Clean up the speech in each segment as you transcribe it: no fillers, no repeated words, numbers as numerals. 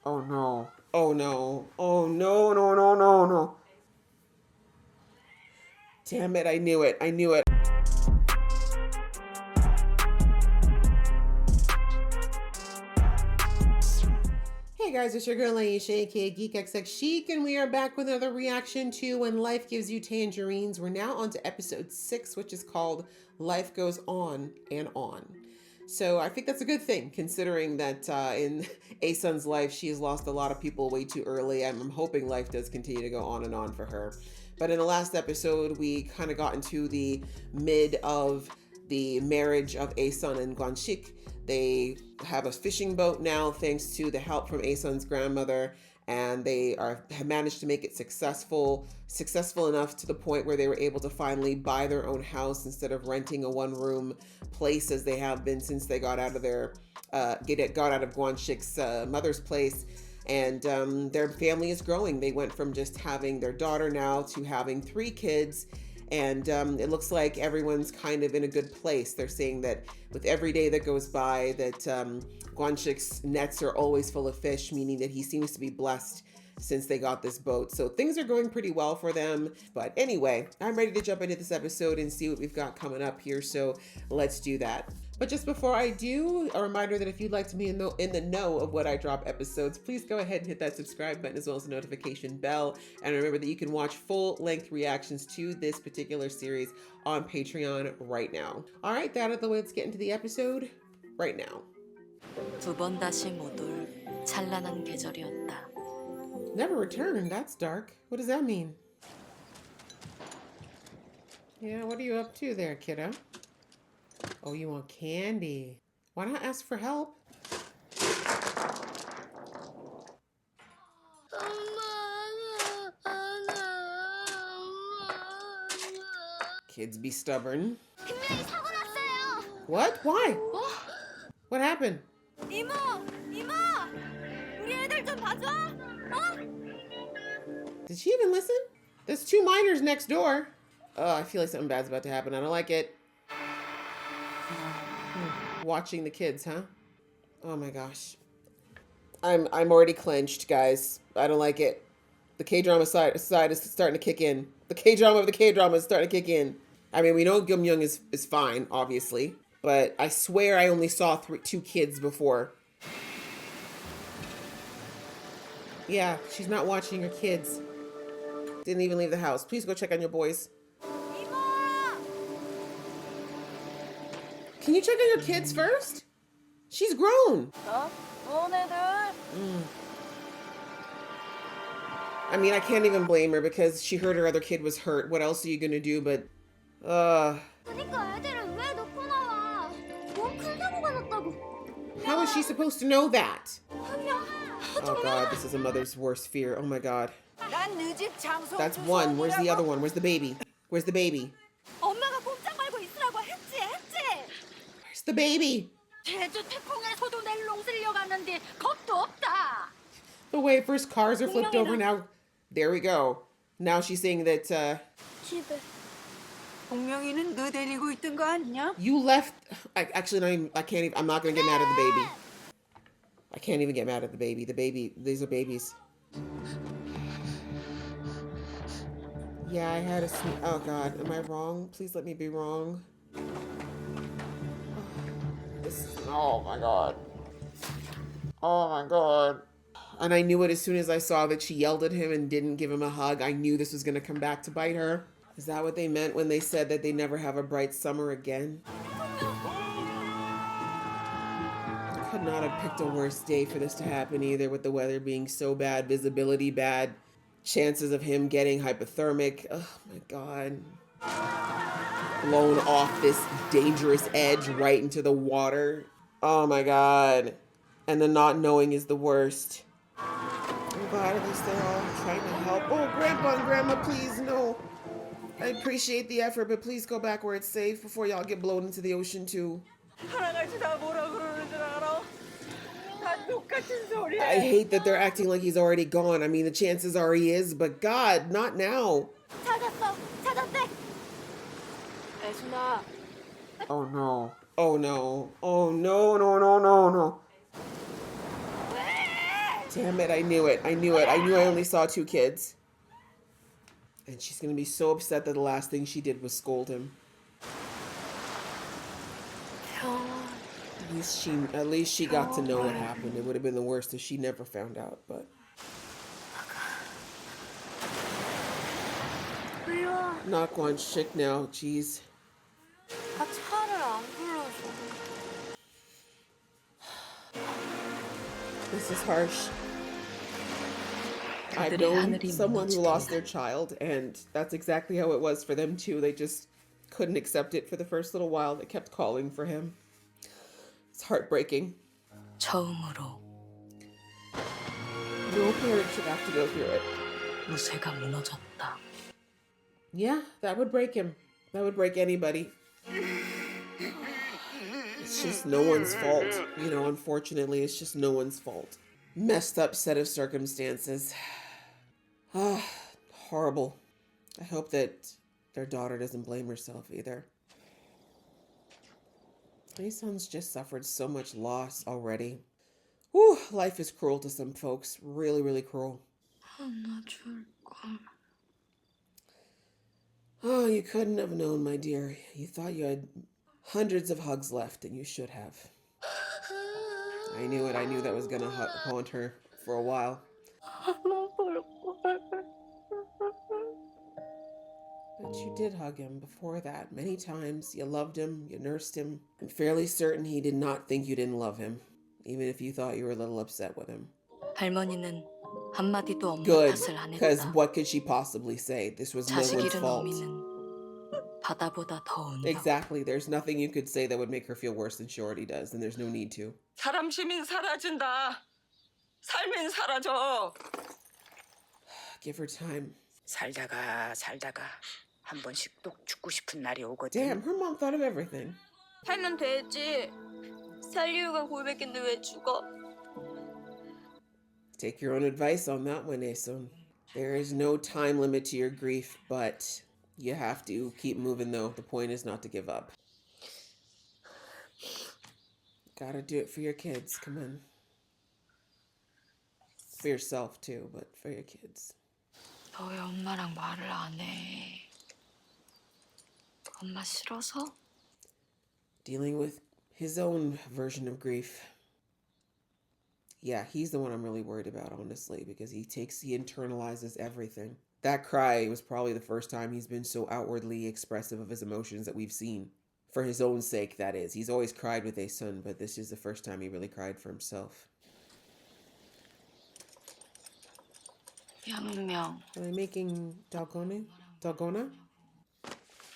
Oh no. Oh no. Oh no, no, no, no, no. Damn it, I knew it. I knew it. Hey guys, it's your girl Aisha, aka GeekXX Chic, and we are back with another reaction to When Life Gives You Tangerines. We're now on to episode 6, which is called Life Goes On and On. So I think that's a good thing, considering that in Asun's life, she has lost a lot of people way too early. I'm hoping life does continue to go on and on for her. But in the last episode, we kind of got into the mid of the marriage of Asun and Guanxik. They have a fishing boat now, thanks to the help from Asun's grandmother, and they have managed to make it successful enough to the point where they were able to finally buy their own house instead of renting a one-room place as they have been since they got out of their got out of Guanxik's mother's place. And their family is growing. They went from just having their daughter now to having 3 kids. And it looks like everyone's kind of in a good place. They're saying that with every day that goes by, that Guanxik's nets are always full of fish, meaning that he seems to be blessed since they got this boat. So things are going pretty well for them. But anyway, I'm ready to jump into this episode and see what we've got coming up here. So let's do that. But just before I do, a reminder that if you'd like to be in the know of what I drop episodes, please go ahead and hit that subscribe button as well as the notification bell. And remember that you can watch full-length reactions to this particular series on Patreon right now. All right, that out of the way, let's get into the episode right now. 두 번 다시 못 올 찬란한 계절이었다. Never return, that's dark. What does that mean? Yeah, what are you up to there, kiddo? Oh, you want candy. Why not ask for help? Kids be stubborn. What? Why? What happened? 이모! 이모! 우리 애들 좀 봐줘! Did she even listen? There's 2 minors next door. Oh, I feel like something bad's about to happen. I don't like it. Watching the kids, huh? Oh my gosh. I'm already clenched, guys. I don't like it. The K-drama side is starting to kick in. The K-drama of the K-drama is starting to kick in. I mean, we know Gum Young is fine, obviously. But I swear I only saw 2 kids before. Yeah, she's not watching her kids. Didn't even leave the house. Please go check on your boys. Can you check on your kids first? She's grown. I mean, I can't even blame her because she heard her other kid was hurt. What else are you gonna do but... How is she supposed to know that? Oh god, this is a mother's worst fear. Oh my god. That's one. Where's the other one? Where's the baby? Where's the baby? Where's the baby? The way first cars are flipped over now. There we go. Now she's saying that 동명이는 너 데리고 있던 거 아니냐? you left. I can't even. I'm not gonna get mad at the baby. I can't even get mad at the baby. The baby. These are babies. Yeah, I had a sneeze. Oh god, am I wrong? Please let me be wrong. Oh my god. Oh my god. And I knew it as soon as I saw that she yelled at him and didn't give him a hug. I knew this was gonna come back to bite her. Is that what they meant when they said that they never have a bright summer again? Could not have picked a worse day for this to happen either, with the weather being so bad, visibility bad, chances of him getting hypothermic. Oh my god. Blown off this dangerous edge right into the water. Oh my god. And the not knowing is the worst. I'm glad at least they're all trying to help. Oh, Grandpa and Grandma, please, no. I appreciate the effort, but please go back where it's safe before y'all get blown into the ocean too. I hate that they're acting like he's already gone. I mean, the chances are he is, but God, not now. Oh no. Oh no. Oh no, no, no, no, no. Damn it, I knew it. I knew it. I knew I only saw 2 kids. And she's going to be so upset that the last thing she did was scold him. At least she got to know what happened. It would have been the worst if she never found out, but not going chick now. Jeez. This is harsh. I've known someone who lost their child, and that's exactly how it was for them too. They just couldn't accept it for the first little while. They kept calling for him. It's heartbreaking. 처음으로 No parent should have to go through it. 무쇠가 무너졌다. Yeah, that would break him. That would break anybody. It's just no one's fault. You know, unfortunately, it's just no one's fault. Messed up set of circumstances. Ah, horrible. I hope that their daughter doesn't blame herself either. My son's just suffered so much loss already. Whew, life is cruel to some folks. Really, really cruel. Oh, you couldn't have known, my dear. You thought you had hundreds of hugs left, and you should have. I knew it. I knew that was going to haunt her for a while. But you did hug him before that many times. You loved him. You nursed him. I'm fairly certain he did not think you didn't love him, even if you thought you were a little upset with him. 할머니는 한마디도 없는 Good, 탓을 안 because 했다. what could she possibly say? This was no 자식 one's 잃은 fault. 어미는 바다보다 더 온다고. Exactly. There's nothing you could say that would make her feel worse than she already does, and there's no need to. 사람 시민 사라진다. 삶은 사라져. Give her time. 살다가 한 번씩 또 죽고 싶은 날이 오거든. Damn, her mom thought of everything. 살면 되지. 살 이유가 골백인데 왜 죽어? Take your own advice on that one, Aeson. There is no time limit to your grief, but you have to keep moving, though. The point is not to give up. Gotta do it for your kids. Come on. For yourself, too, but for your kids. 너 왜 엄마랑 말을 안 해? 엄마 싫어서? Dealing with his own version of grief. Yeah, he's the one I'm really worried about, honestly, because he internalizes everything. That cry was probably the first time he's been so outwardly expressive of his emotions that we've seen. For his own sake, that is. He's always cried with Aeson, but this is the first time he really cried for himself. 양명. Are they making Dalgona?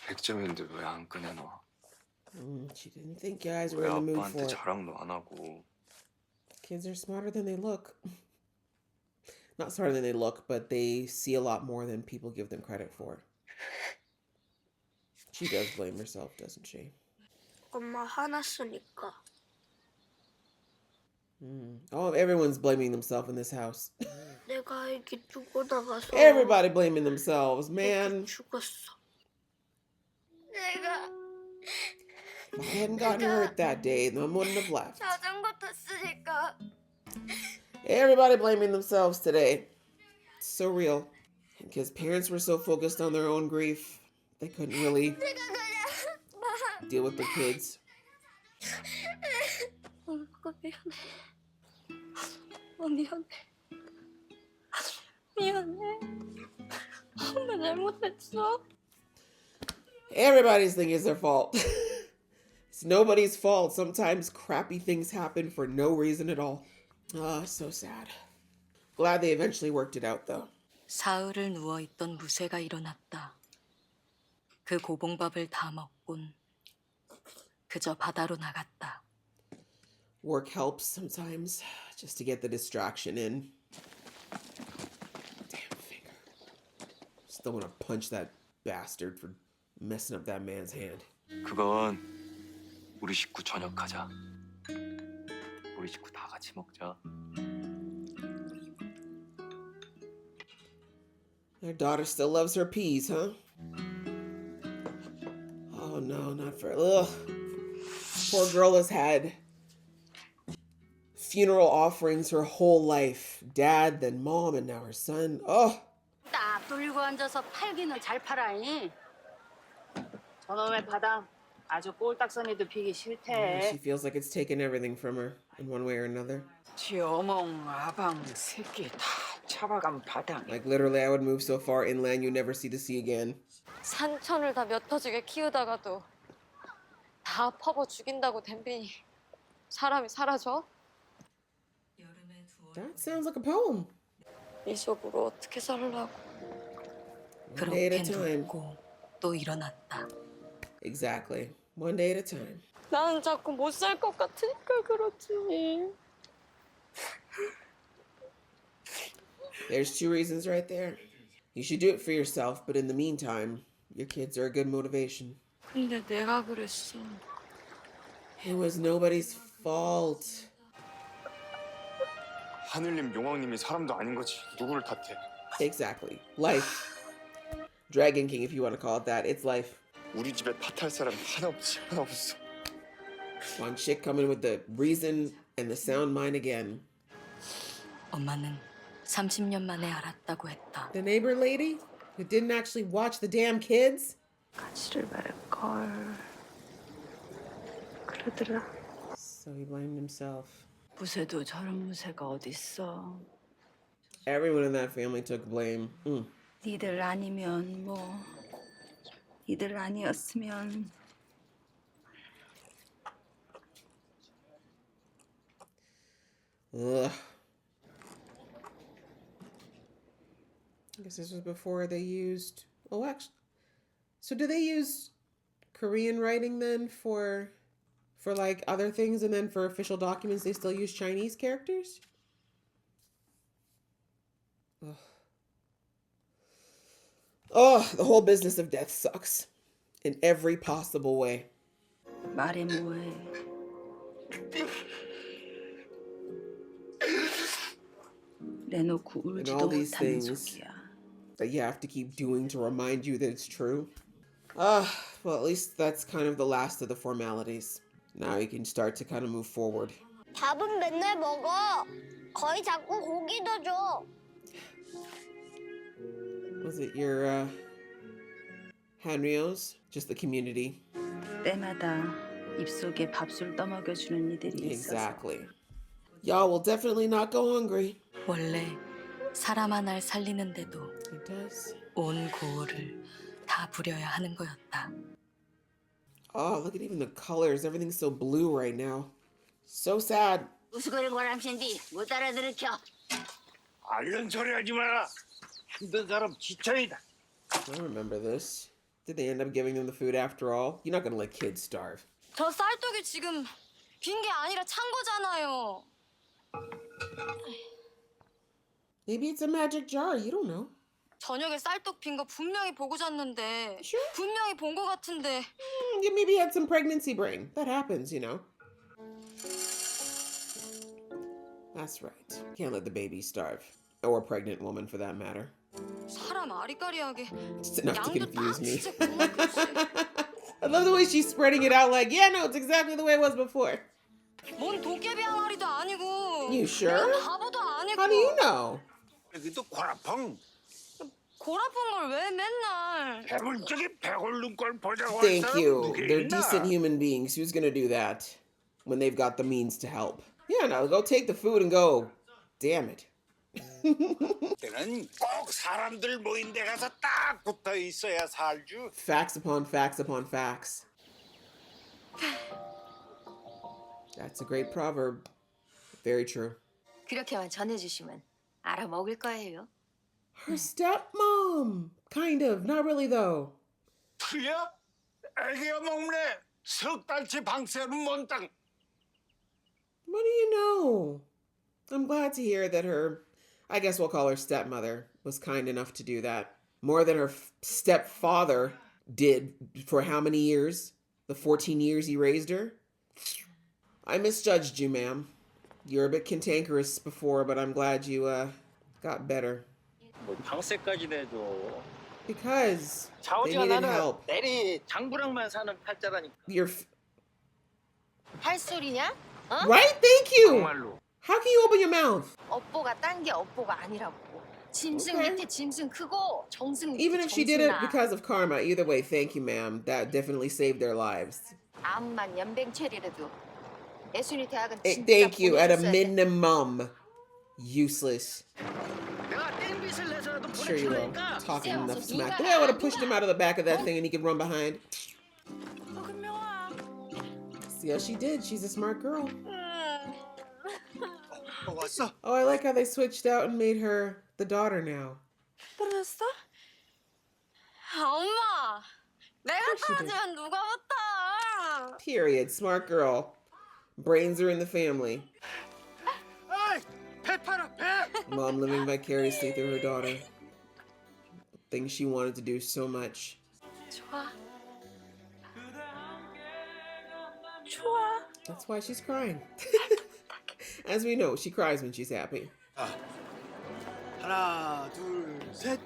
100점인데 왜 안 꺼내 너? She didn't think you guys were 왜 in the mood for 아빠한테 it. 자랑도 안 하고? Kids are smarter than they look. Not smarter than they look, but they see a lot more than people give them credit for. She does blame herself, doesn't she? 엄마 화났으니까. Oh, everyone's blaming themselves in this house. 내가 애기 두고 나가서. Everybody blaming themselves, man. 애기 죽었어. 내가 If I hadn't gotten hurt that day, Mom wouldn't have left. 자전거 탔으니까. Everybody blaming themselves today. It's so real. Because parents were so focused on their own grief, they couldn't really 내가 그냥 deal with the kids. 미안해. 미안해. 엄마 잘못했어. Everybody's thing is their fault. It's nobody's fault. Sometimes crappy things happen for no reason at all. Ah, so sad. Glad they eventually worked it out, though. 사흘을 누워있던 무쇠가 일어났다. 그 고봉밥을 다 먹곤 그저 바다로 나갔다. Work helps sometimes, just to get the distraction in. Damn finger. Still want to punch that bastard for messing up that man's hand. 그건 우리 식구 저녁하자. 우리 식구 다 같이 먹자. Their daughter still loves her peas, huh? Oh no, not for... Ugh. Poor girl has had funeral offerings her whole life. Dad, then mom, and now her son. Oh, 딱 돌리고 앉아서 팔기는 잘 팔아잉. 저놈의 바닥 아주 꼴딱서니도 피기 싫대. she feels like it's taken everything from her in one way or another. 지 어멍 아방 새끼 다 잡아간 바닥에. Like literally, I would move so far inland you never see the sea again. 산천을 다 몇 터지게 키우다가도 다 퍼버 죽인다고 댐비니 사람이 사라져? That sounds like a poem. 이 속으로 어떻게 살라고. One day at a 그렇게 time. 눕고 또 일어났다. Exactly. One day at a time. 나는 자꾸 못 살 것 같으니까 그렇지. There's two reasons right there. You should do it for yourself, but in the meantime, your kids are a good motivation. 근데 내가 그랬어. It was nobody's fault. 하늘님, 용왕님이 사람도 아닌 거지. 누구를 탓해? Exactly. Life. Dragon King, if you want to call it that. It's life. 우리 집에 탓할 사람 하나 없지, 하나 없어. One chick coming with the reason and the sound mind again. 엄마는 30년 만에 알았다고 했다. The neighbor lady who didn't actually watch the damn kids. 가지를 말걸. 그러더라. So he blamed himself. 무쇠도 저런 무쇠가 어딨어. Everyone in that family took blame. 니들 아니면 뭐 니들 아니었으면 Ugh. I guess this was before they used. Oh, actually. So do they use Korean writing then for like other things, and then for official documents they still use Chinese characters? Ugh. Oh, the whole business of death sucks in every possible way. 말해 뭐해. 내놓고 And all 울지도 these 못하는 things 속이야. that you have to keep doing to remind you that it's true. Well, at least that's kind of the last of the formalities. Now you can start to kind of move forward. 밥은 맨날 먹어. 거의 자꾸 고기도 줘. Was it your Hanrio's? Just the community. 때마다 입속에 밥술 떠먹여주는 이들이 있어서. Exactly. Y'all will definitely not go hungry. 원래 사람 하나를 살리는데도 It does. 온 고을을 다 부려야 하는 거였다. Oh, look at even the colors. Everything's so blue right now. So sad. 우스거린 거랑신디 못 알아들으켜. 알른 소리 하지 마라. 힘든 사람 지천이다. I remember this. Did they end up giving them the food after all? You're not gonna let kids starve. 저 쌀떡이 지금 빈 게 아니라 찬 거잖아요. Maybe it's a magic jar. You don't know. 저녁에 쌀떡 빈 거 분명히 보고 잤는데 Sure. 분명히 본 거 같은데 You maybe had some pregnancy brain. That happens, you know. That's right. Can't let the baby starve. Or a pregnant woman, for that matter. 사람 아리까리하게 It's enough to 양도 confuse 딱 me. 진짜 그만큼씩. I love the way she's spreading it out like, yeah, no, it's exactly the way it was before. 뭔 도깨비 항아리도 아니고 You sure? 뭔 바보도 아니고 How do you know? 여기도 고라펑. 골아픈 걸 왜 맨날 해물적인 배고른 걸 보자고 할 Thank 사람 you. 누구 They're 있나? decent human beings. Who's gonna do that when they've got the means to help? Yeah, no, go take the food and go. Damn it. 때는 꼭 사람들 모인 데 가서 딱 붙어 있어야 살주. Facts upon facts upon facts. That's a great proverb. Very true. 그렇게만 전해주시면 알아먹을 거예요. Her stepmom. Kind of. Not really, though. 틀려? 애기가 먹네. 석 달치 방세는 몬땅. What do you know? I'm glad to hear that her, I guess we'll call her stepmother, was kind enough to do that. More than her stepfather did for how many years? The 14 years he raised her? I misjudged you, ma'am. You were a bit cantankerous before, but I'm glad you got better. 뭐 방세까지 내줘. Because they 자오지가 needed 나는 help. 내리 장부랑만 사는 팔자라니까. You're 할 소리냐? right? Thank you. 정말로 How can you open your mouth? 업보가 딴 게 업보가 아니라고. 짐승 Okay. 밑에 짐승 크고 정승 밑에 Even if she 정승 did it 나. because of karma, either way, thank you, ma'am. That definitely saved their lives. 암만 연뱅 체리라도 예순이 대학은 진짜 Thank you, at a 보내줬어야 돼. minimum. Useless. 내가 땡빛을 내서라도 I'm sure you will. 보내주라니까. Talking enough smack. The way I would have pushed him out of the back of that thing and he could run behind. See how she did. She's a smart girl. 왔어? Oh, I like how they switched out and made her the daughter now. 떨어졌어? 엄마, 내가 she did. 떨어지면 누가 붙어? Period. Smart girl. Brains are in the family. 아이, 배 팔아, 배! Mom living vicariously through her daughter. Things she wanted to do so much. 좋아. 좋아. That's why she's crying. As we know, she cries when she's happy. 하나, 둘, 셋.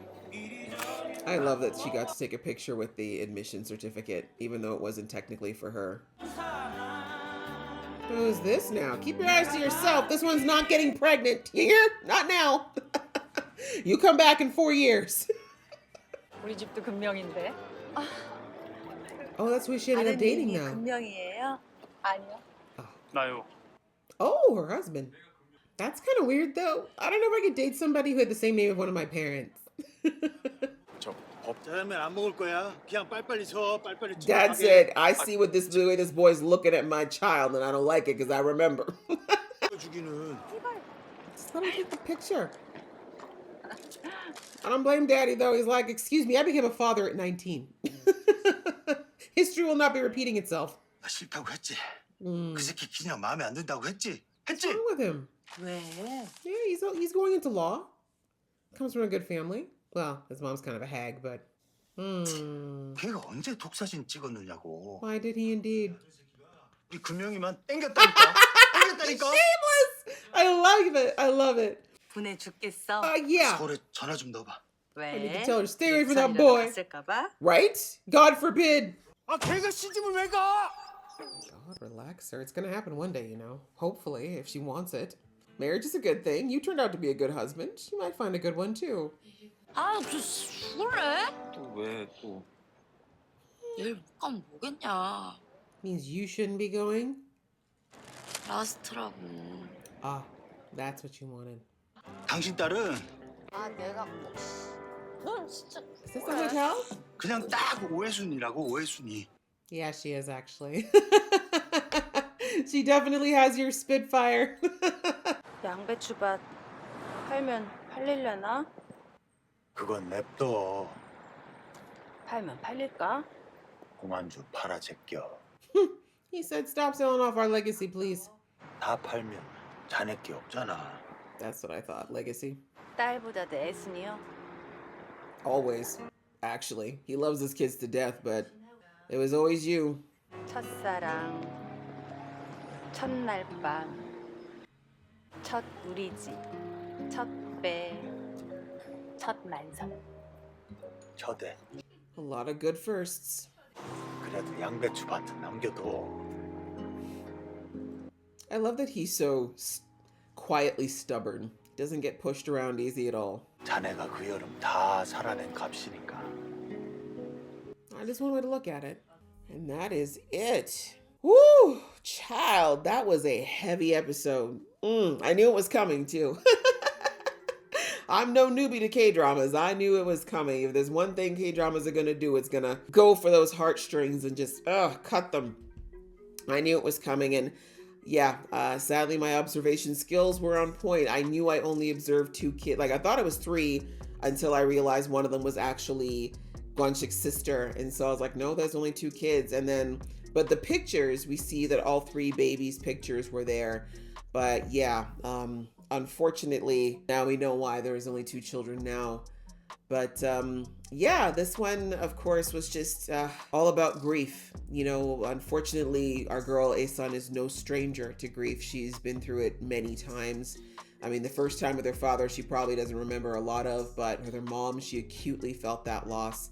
I love that she got to take a picture with the admission certificate, even though it wasn't technically for her. Who's this now? Keep your eyes to yourself. This one's not getting pregnant. You hear? Not now. You come back in 4 years. 우리 집도 금명인데. Oh, that's who she ended up dating now. 금명이에요? 아니요. 나요. Oh, her husband. That's kind of weird, though. I don't know if I could date somebody who had the same name as one of my parents. 짜장면 안 먹을 거야. 그냥 빨리빨리 줘, 빨리빨리 줘. Dad said, I see what the way this boy's looking at my child, and I don't like it because I remember. 주기는. Just let him take the picture. I don't blame Daddy, though. He's like, excuse me, I became a father at 19. History will not be repeating itself. 나 싫다고 했지. 그 새끼 그냥 마음에 안 든다고 했지. 했지. What's wrong with him? 왜? Yeah, he's going into law. Comes from a good family. Well, his mom's kind of a hag, but... 걔가 언제 독사진 찍었느냐고. Why did he indeed? 우리 금명이만 땡겼다니까. 땡겼다니까. Shameless! I love it. I love it. 분해 죽겠어. Yeah. 서울에 전화 좀 넣어봐. I need 왜? to tell her, stay away from that boy. 갔을까봐? Right? God forbid. 아, 걔가 시집을 왜 가? God, relax her. It's gonna happen one day, you know. Hopefully, if she wants it. Marriage is a good thing. You turned out to be a good husband. She might find a good one, too. 아, 저 술래? 또 왜 또? 내일 못 가면 뭐겠냐. Means you shouldn't be going? 라스트라고. Ah, that's what you wanted. 당신 딸은 아, 내가 뭐. 넌 진짜. Is this the hotel? 그냥 딱 오해순이라고, 오해순이. Yeah, she is, actually. She definitely has your Spitfire. 양배추밭 팔면 팔릴려나? 그건 냅둬. 팔면 팔릴까? 공안주 팔아 제껴. He said, stop selling off our legacy, please. 다 팔면 자네 게 없잖아. That's what I thought. Legacy. 딸보다 내 애순이요? Always. Actually. He loves his kids to death, but it was always you. 첫사랑, 첫날 밤, 첫 우리 집, 첫 배, 첫 만석. 저대. A lot of good firsts. 그래도 양배추 밭은 남겨둬. I love that he's so quietly stubborn. Doesn't get pushed around easy at all. 자네가 그 여름 다 살아낸 값이니까. Just one way to look at it. And that is it. Woo! Child, that was a heavy episode. I knew it was coming too. I'm no newbie to K-dramas. I knew it was coming. If there's one thing K-dramas are going to do, it's going to go for those heartstrings and just cut them. I knew it was coming. And yeah, sadly, my observation skills were on point. I knew I only observed 2 kids. Like, I thought it was 3 until I realized one of them was actually Guanchik's sister. And so I was like, no, there's only 2 kids. And then, but the pictures, we see that all 3 babies' pictures were there. But yeah, unfortunately, now we know why there's only 2 children now. But yeah, this one, of course, was just all about grief. You know, unfortunately, our girl Asan is no stranger to grief. She's been through it many times. I mean, the first time with her father, she probably doesn't remember a lot of, but with her mom, she acutely felt that loss.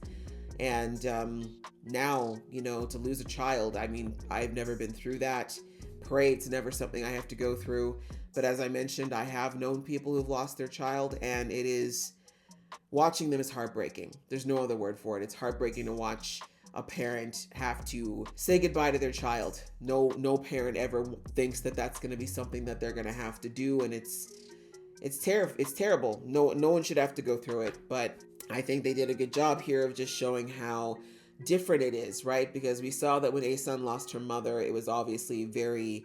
And now, you know, to lose a child, I mean, I've never been through that. Pray it's never something I have to go through. But as I mentioned, I have known people who've lost their child, and watching them is heartbreaking. There's no other word for it. It's heartbreaking to watch a parent have to say goodbye to their child. No parent ever thinks that that's going to be something that they're going to have to do, and it's terrible. No one should have to go through it, but I think they did a good job here of just showing how different it is, right? Because we saw that when A-sun lost her mother, it was obviously very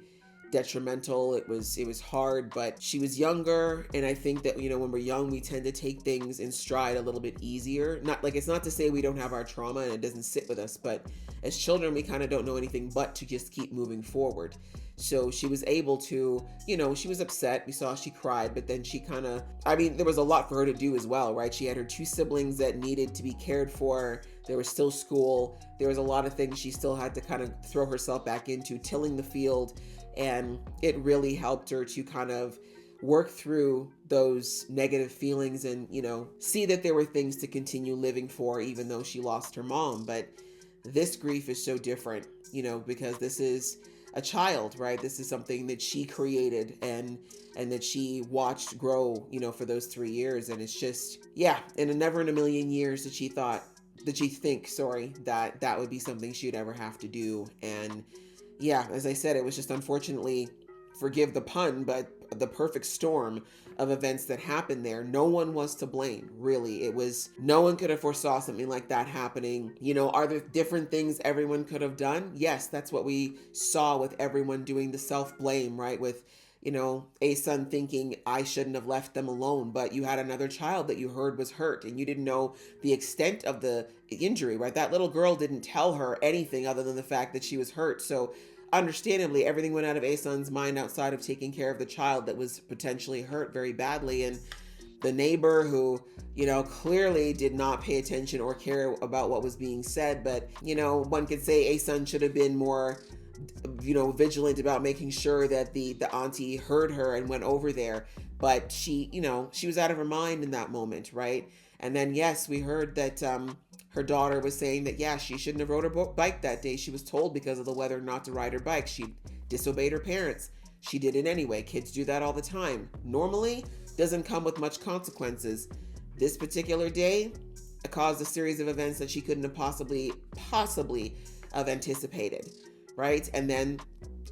detrimental. It was hard, but she was younger, and I think that, when we're young, we tend to take things in stride a little bit easier. Not like, it's not to say we don't have our trauma and it doesn't sit with us, but as children, we kind of don't know anything but to just keep moving forward. So she was able to, she was upset. We saw she cried, but then she there was a lot for her to do as well, right? She had her 2 siblings that needed to be cared for. There was still school. There was a lot of things she still had to kind of throw herself back into, tilling the field. And it really helped her to kind of work through those negative feelings and, see that there were things to continue living for, even though she lost her mom. But this grief is so different, because this is a child, right? This is something that she created and that she watched grow, for those 3 years. And it's just, and never in a million years did she think that would be something she'd ever have to do. And as I said, it was just, unfortunately, forgive the pun, but the perfect storm of events that happened there. No one was to blame, really. No one could have foresaw something like that happening. Are there different things everyone could have done? Yes, that's what we saw with everyone doing the self-blame, right? With, A-sun thinking, I shouldn't have left them alone, but you had another child that you heard was hurt and you didn't know the extent of the injury, right? That little girl didn't tell her anything other than the fact that she was hurt. So understandably, everything went out of A-sun's mind outside of taking care of the child that was potentially hurt very badly. And the neighbor who, clearly did not pay attention or care about what was being said. But, one could say A-sun should have been more, vigilant about making sure that the auntie heard her and went over there. But she was out of her mind in that moment, right? And then, yes, we heard that her daughter was saying that, she shouldn't have rode her bike that day. She was told because of the weather not to ride her bike. She disobeyed her parents. She did it anyway. Kids do that all the time. Normally, doesn't come with much consequences. This particular day, it caused a series of events that she couldn't have possibly have anticipated, right? And then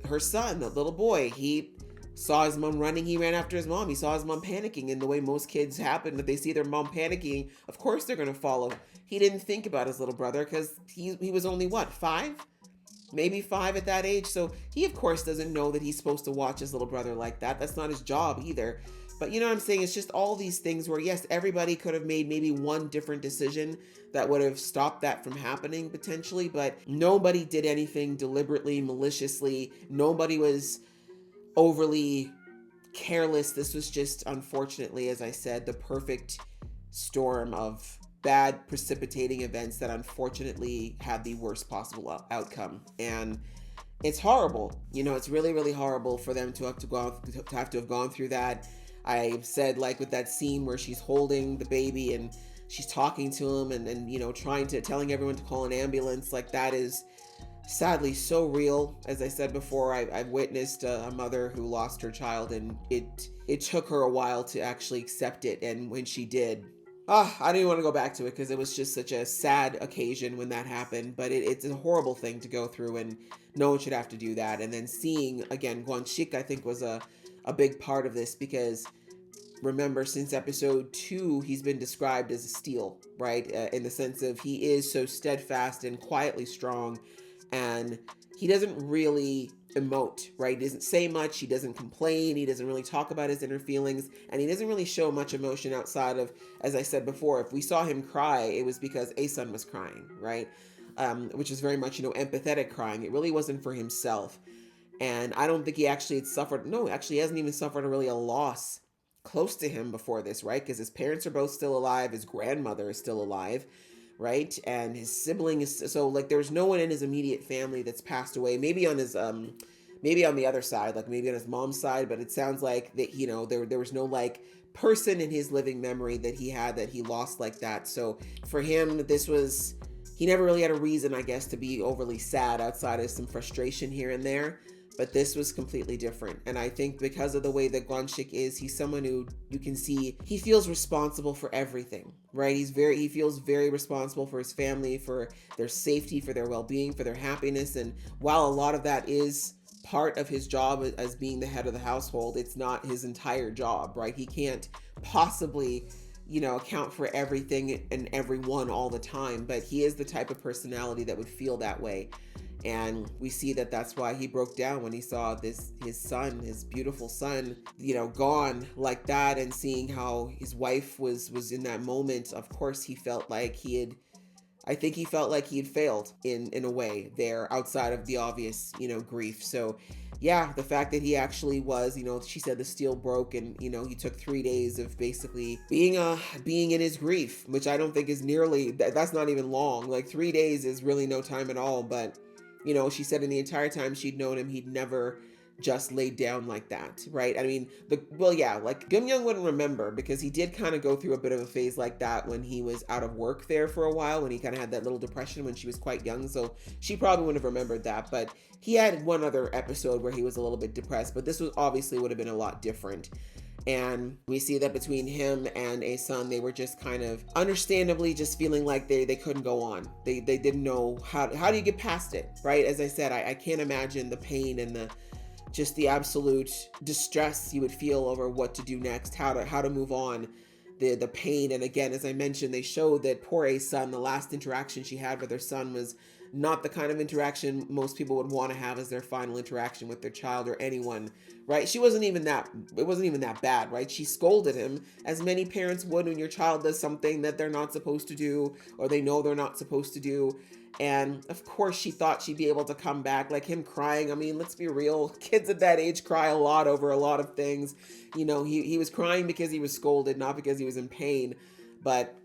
her son, the little boy, he saw his mom running, he ran after his mom. He saw his mom panicking, and the way most kids happen, if they see their mom panicking, of course they're going to follow. He didn't think about his little brother because he was only, 5? Maybe 5 at that age. So he, of course, doesn't know that he's supposed to watch his little brother like that. That's not his job either. But you know what I'm saying? It's just all these things where, yes, everybody could have made maybe one different decision that would have stopped that from happening potentially, but nobody did anything deliberately, maliciously. Nobody was overly careless. This was just, unfortunately, as I said, the perfect storm of bad precipitating events that unfortunately had the worst possible outcome. And it's horrible. It's really, really horrible for them to have gone through that. I said, like, with that scene where she's holding the baby and she's talking to him and telling everyone to call an ambulance, like, that is sadly so real. As I said before, I've witnessed a mother who lost her child, and it took her a while to actually accept it. And when she did, I didn't want to go back to it because it was just such a sad occasion when that happened. But it's a horrible thing to go through, and no one should have to do that. And then seeing, again, Guanxik, I think, was a big part of this, because remember, since episode 2, he's been described as a steel, right? In the sense of he is so steadfast and quietly strong, and he doesn't really emote, right? He doesn't say much. He doesn't complain. He doesn't really talk about his inner feelings, and he doesn't really show much emotion outside of, as I said before, if we saw him cry, it was because A-sun was crying, right? Which is very much, empathetic crying. It really wasn't for himself. And I don't think he actually had suffered, no, actually he hasn't even suffered a loss close to him before this, right? Because his parents are both still alive. His grandmother is still alive, right? And his sibling is, so like there's no one in his immediate family that's passed away. Maybe on his, maybe on the other side, like maybe on his mom's side, but it sounds like that, there was no like person in his living memory that he had that he lost like that. So for him, he never really had a reason, I guess, to be overly sad outside of some frustration here and there. But this was completely different. And I think because of the way that Guanxik is, he's someone who you can see he feels responsible for everything, right? He feels very responsible for his family, for their safety, for their well-being, for their happiness. And while a lot of that is part of his job as being the head of the household, it's not his entire job, right? He can't possibly, account for everything and everyone all the time, but he is the type of personality that would feel that way. And we see that that's why he broke down when he saw his son, his beautiful son, gone like that, and seeing how his wife was in that moment. Of course, he felt like I think he felt like he had failed in a way there, outside of the obvious, grief. So yeah, the fact that he actually was, she said the steel broke, and, he took 3 days of basically being in his grief, which I don't think is that's not even long. Like 3 days is really no time at all. But, she said in the entire time she'd known him, he'd never just laid down like that, right? I mean, like Gum Young wouldn't remember, because he did kind of go through a bit of a phase like that when he was out of work there for a while, when he kind of had that little depression when she was quite young. So she probably wouldn't have remembered that. But he had one other episode where he was a little bit depressed, but this was obviously would have been a lot different. And we see that between him and a son, they were just kind of understandably just feeling like they couldn't go on. They didn't know how do you get past it, right? As I said, I can't imagine the pain and the absolute distress you would feel over what to do next, how to move on, the pain. And again, as I mentioned, they showed that poor A's son, the last interaction she had with her son was not the kind of interaction most people would want to have as their final interaction with their child or anyone, right? It wasn't even that bad, right? She scolded him, as many parents would when your child does something that they're not supposed to do, or they know they're not supposed to do. And of course she thought she'd be able to come back. Like him crying, I mean, let's be real, kids at that age cry a lot over a lot of things. He was crying because he was scolded, not because he was in pain. But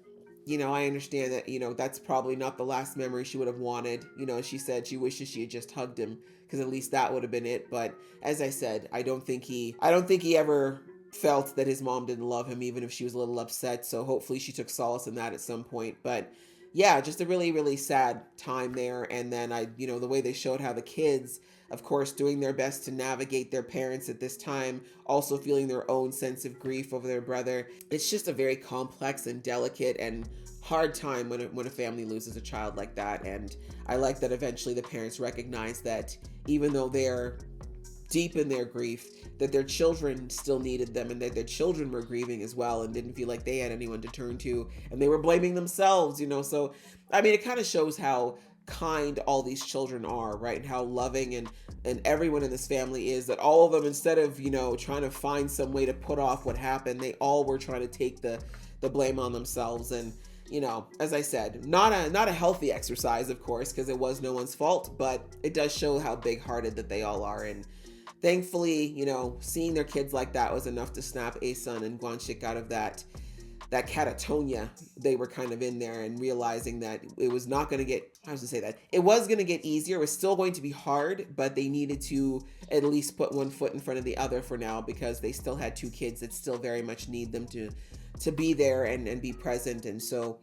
I understand that, that's probably not the last memory she would have wanted. She said she wishes she had just hugged him, because at least that would have been it. But as I said, I don't think he ever felt that his mom didn't love him, even if she was a little upset. So hopefully she took solace in that at some point. But yeah, just a really, really sad time there. And then the way they showed how the kids, of course, doing their best to navigate their parents at this time, also feeling their own sense of grief over their brother. It's just a very complex and delicate and hard time when a family loses a child like that. And I like that eventually the parents recognize that even though they're deep in their grief, that their children still needed them, and that their children were grieving as well and didn't feel like they had anyone to turn to, and they were blaming themselves. So I mean, it kind of shows how kind all these children are, right? And how loving and everyone in this family is, that all of them, instead of trying to find some way to put off what happened, they all were trying to take the blame on themselves. And as I said, not a healthy exercise, of course, because it was no one's fault, but it does show how big-hearted that they all are. And thankfully, seeing their kids like that was enough to snap Asun and Guanxik out of that catatonia they were kind of in there, and realizing that it was not going to get, it was going to get easier. It was still going to be hard, but they needed to at least put one foot in front of the other for now, because they still had two kids that still very much need them to be there and be present. And so,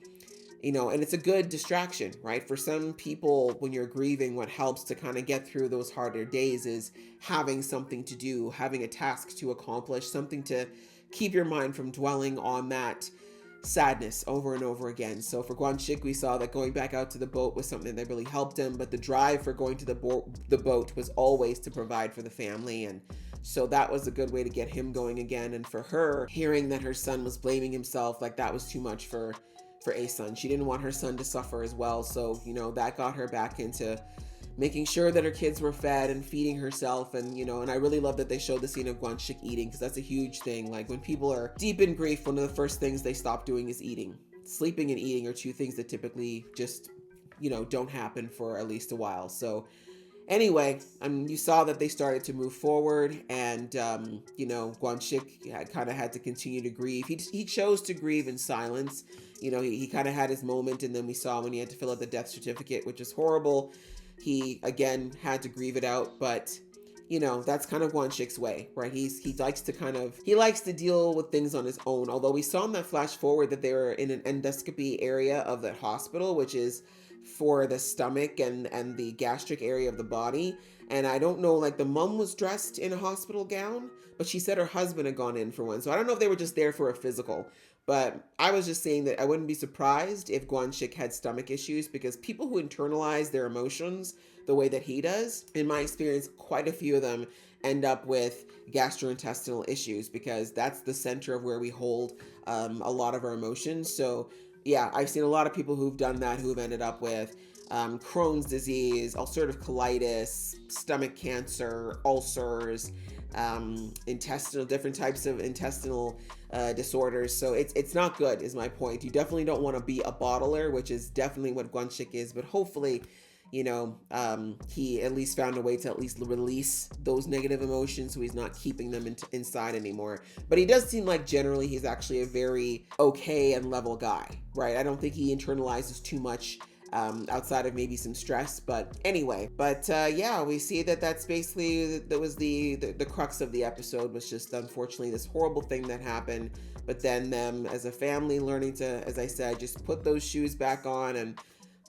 and it's a good distraction, right? For some people, when you're grieving, what helps to kind of get through those harder days is having something to do, having a task to accomplish, something to keep your mind from dwelling on that sadness over and over again. So for Guanxik, we saw that going back out to the boat was something that really helped him, but the drive for going to the boat was always to provide for the family. And so that was a good way to get him going again. And for her, hearing that her son was blaming himself, like that was too much for Asun. She didn't want her son to suffer as well. So, that got her back into making sure that her kids were fed and feeding herself. And, and I really love that they showed the scene of Guanxik eating, because that's a huge thing. Like when people are deep in grief, one of the first things they stop doing is eating. Sleeping and eating are two things that typically just, don't happen for at least a while. So anyway, you saw that they started to move forward, and, Guanxik kind of had to continue to grieve. He chose to grieve in silence. He kind of had his moment, and then we saw when he had to fill out the death certificate, which is horrible. He, again, had to grieve it out, but, that's kind of Guanxik's way, right? He likes to deal with things on his own, although we saw in that flash forward that they were in an endoscopy area of that hospital, which is for the stomach and the gastric area of the body. And I don't know, like the mom was dressed in a hospital gown, but she said her husband had gone in for one. So I don't know if they were just there for a physical. But I was just saying that I wouldn't be surprised if Guanxik had stomach issues, because people who internalize their emotions the way that he does, in my experience, quite a few of them end up with gastrointestinal issues, because that's the center of where we hold a lot of our emotions. So yeah, I've seen a lot of people who've done that who've ended up with Crohn's disease, ulcerative colitis, stomach cancer, ulcers, different types of intestinal disorders. So it's not good, is my point. You definitely don't want to be a bottler, which is definitely what Guanxik is. But hopefully, he at least found a way to at least release those negative emotions, so he's not keeping them inside anymore. But he does seem like generally he's actually a very okay and level guy, right? I don't think he internalizes too much outside of maybe some stress. But anyway, yeah, we see that's basically, that was the crux of the episode, was just unfortunately this horrible thing that happened. But then them as a family learning to, as I said, just put those shoes back on and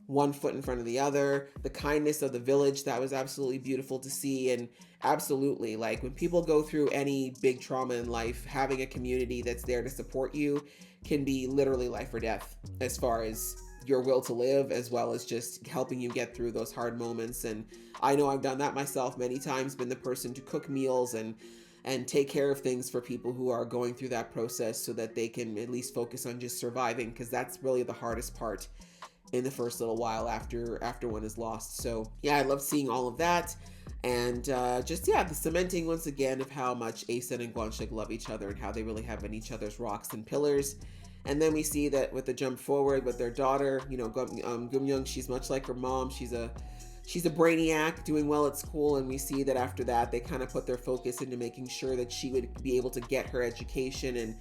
one foot in front of the other. The kindness of the village, that was absolutely beautiful to see. And absolutely, like when people go through any big trauma in life, having a community that's there to support you can be literally life or death, as far as your will to live, as well as just helping you get through those hard moments. And I know I've done that myself many times, been the person to cook meals and take care of things for people who are going through that process, so that they can at least focus on just surviving, because that's really the hardest part in the first little while after one is lost. So yeah, I love seeing all of that. And the cementing once again of how much Asen and Guanxik love each other, and how they really have been each other's rocks and pillars. And then we see that with the jump forward with their daughter, Gumyoung, she's much like her mom. She's a brainiac doing well at school. And we see that after that, they kind of put their focus into making sure that she would be able to get her education. And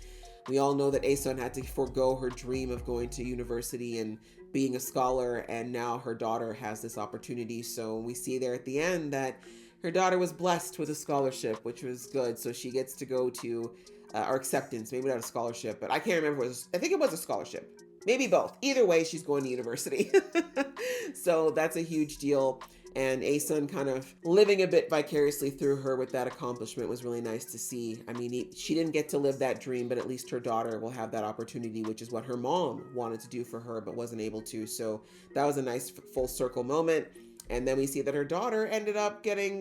we all know that Asun had to forego her dream of going to university and being a scholar, and now her daughter has this opportunity. So we see there at the end that her daughter was blessed with a scholarship, which was good. So she gets to go to or acceptance, maybe not a scholarship, but I can't remember. I think it was a scholarship, maybe both. Either way, she's going to university. So that's a huge deal. And Asun kind of living a bit vicariously through her with that accomplishment was really nice to see. I mean, she didn't get to live that dream, but at least her daughter will have that opportunity, which is what her mom wanted to do for her, but wasn't able to. So that was a nice full circle moment. And then we see that her daughter ended up catching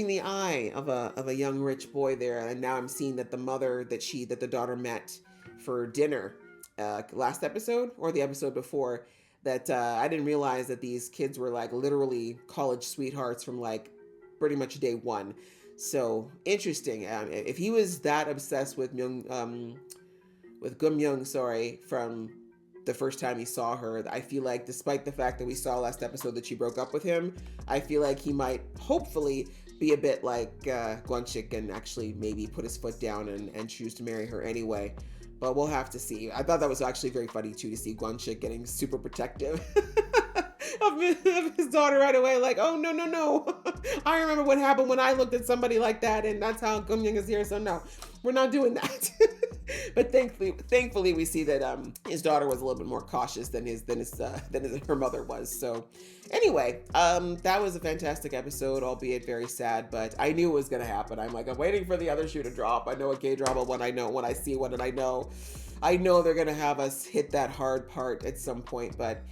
the eye of a young rich boy there. And now I'm seeing that the mother that the daughter met for dinner last episode or the episode before, that I didn't realize that these kids were like literally college sweethearts from like pretty much day one. So interesting. If he was that obsessed with Gumyoung, from the first time he saw her, I feel like despite the fact that we saw last episode that she broke up with him, I feel like he might hopefully be a bit like Guanxik and actually maybe put his foot down and choose to marry her anyway. But we'll have to see. I thought that was actually very funny too, to see Guanxik getting super protective of his daughter right away. Like, oh no. I remember what happened when I looked at somebody like that, and that's how Gumyoung is here. So no, we're not doing that. But thankfully, we see that his daughter was a little bit more cautious than her mother was. So anyway, that was a fantastic episode, albeit very sad. But I knew it was gonna happen. I'm waiting for the other shoe to drop. I know a kdrama when I see one, and I know they're gonna have us hit that hard part at some point. But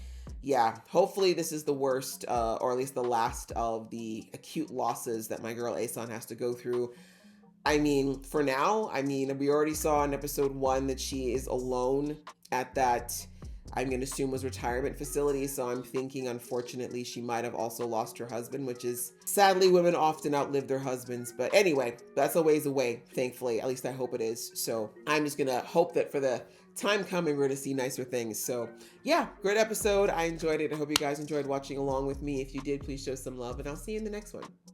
yeah, hopefully this is the worst, or at least the last of the acute losses that my girl Asan has to go through. I mean, for now, we already saw in episode 1 that she is alone at that, I'm going to assume was retirement facility. So I'm thinking, unfortunately, she might have also lost her husband, which is sadly, women often outlive their husbands. But anyway, that's a ways away, thankfully. At least I hope it is. So I'm just going to hope that for the time coming, we're going to see nicer things. So yeah, great episode. I enjoyed it. I hope you guys enjoyed watching along with me. If you did, please show some love, and I'll see you in the next one.